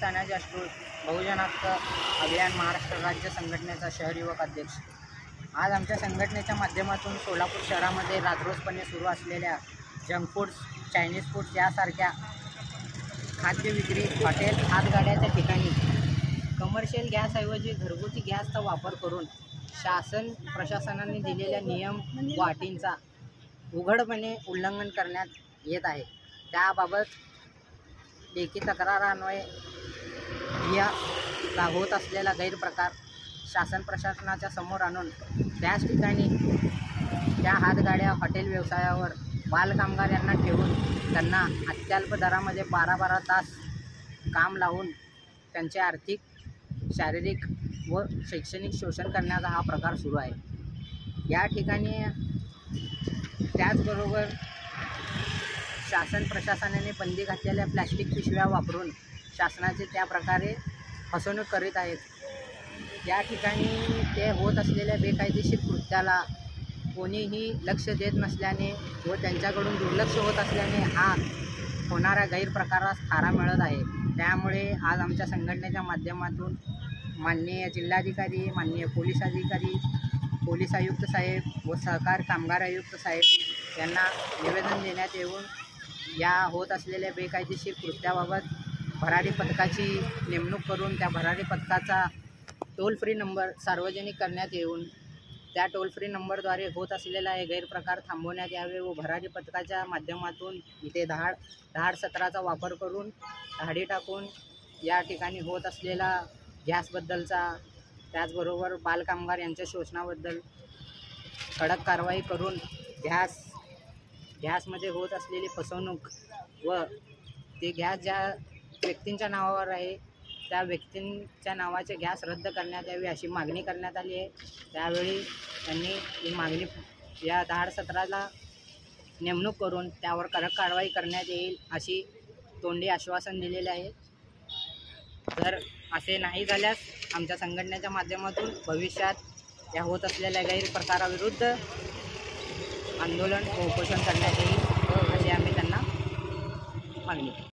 तानाजी अष्टूळ, बहुजन हक्क अभियान महाराष्ट्र राज्य संघटनेचा शहर युवक अध्यक्ष। आज आमच्या संघटनेच्या माध्यमातून सोलापूर शहरामध्ये राजरोसपणे सुरू असलेल्या जंक फूड्स, चायनीज फूड्स यासारख्या खाद्य विक्री, हॉटेल, हातगाड्याच्या ठिकाणी कमर्शियल गॅसऐवजी घरगुती गॅसचा वापर करून शासन प्रशासनाने दिलेल्या नियम व अटींचा उघडपणे उल्लंघन करण्यात येत आहे। त्याबाबत लेखी तक्रारान्वये या होत असलेला गैरप्रकार शासन प्रशासनाच्या समोर आणून त्याच ठिकाणी त्या हातगाड्या, हॉटेल व्यवसायावर बालकामगार यांना ठेवून त्यांना अत्यल्प दरामध्ये 12-12 तास काम लावून त्यांचे आर्थिक, शारीरिक व शैक्षणिक शोषण करण्याचा हा प्रकार सुरू आहे। या ठिकाणी त्याचबरोबर शासन प्रशासनाने बंदी घातलेल्या प्लॅस्टिक पिशव्या वापरून शासनाचे त्या प्रकारे फसवणूक करीत आहेत। या ठिकाणी ते होत असलेल्या बेकायदेशीर कृत्याला कोणीही लक्ष देत नसल्याने व त्यांच्याकडून दुर्लक्ष होत असल्याने हा होणाऱ्या गैरप्रकारास थारा मिळत आहे। त्यामुळे आज आमच्या संघटनेच्या माध्यमातून माननीय जिल्हाधिकारी, माननीय पोलीस अधिकारी, पोलीस आयुक्त साहेब व सहकार कामगार आयुक्त साहेब यांना निवेदन देण्यात येऊन या होत असलेल्या बेकायदेशीर कृत्याबाबत भरारी पथकाची नेमणूक करून त्या भरारी पथकाचा टोल फ्री नंबर सार्वजनिक करण्यात येऊन त्या टोल फ्री नंबरद्वारे होत असलेला हे गैरप्रकार थांबवण्यात यावे व भरारी पथकाच्या माध्यमातून इथे दहाड सत्राचा वापर करून धाडी टाकून या ठिकाणी होत असलेला गॅसबद्दलचा, त्याचबरोबर बालकामगार यांच्या शोषणाबद्दल कडक कारवाई करून गॅसमध्ये होत असलेली फसवणूक व ते गॅस ज्या व्यक्तींच्या नावावर आहे त्या व्यक्तींच्या नावाचे गॅस रद्द करण्यात यावी अशी मागणी करण्यात आली आहे। त्यावेळी त्यांनी ही मागणी या दहाड सत्राला नेमणूक करून त्यावर कडक कारवाई करण्यात येईल अशी तोंडी आश्वासन दिलेले आहे। जर असे नाही झाल्यास आमच्या संघटनेच्या माध्यमातून भविष्यात या होत असलेल्या गैरप्रकाराविरुद्ध आंदोलन व उपोषण करण्यात येईल अशी आम्ही त्यांना मागणी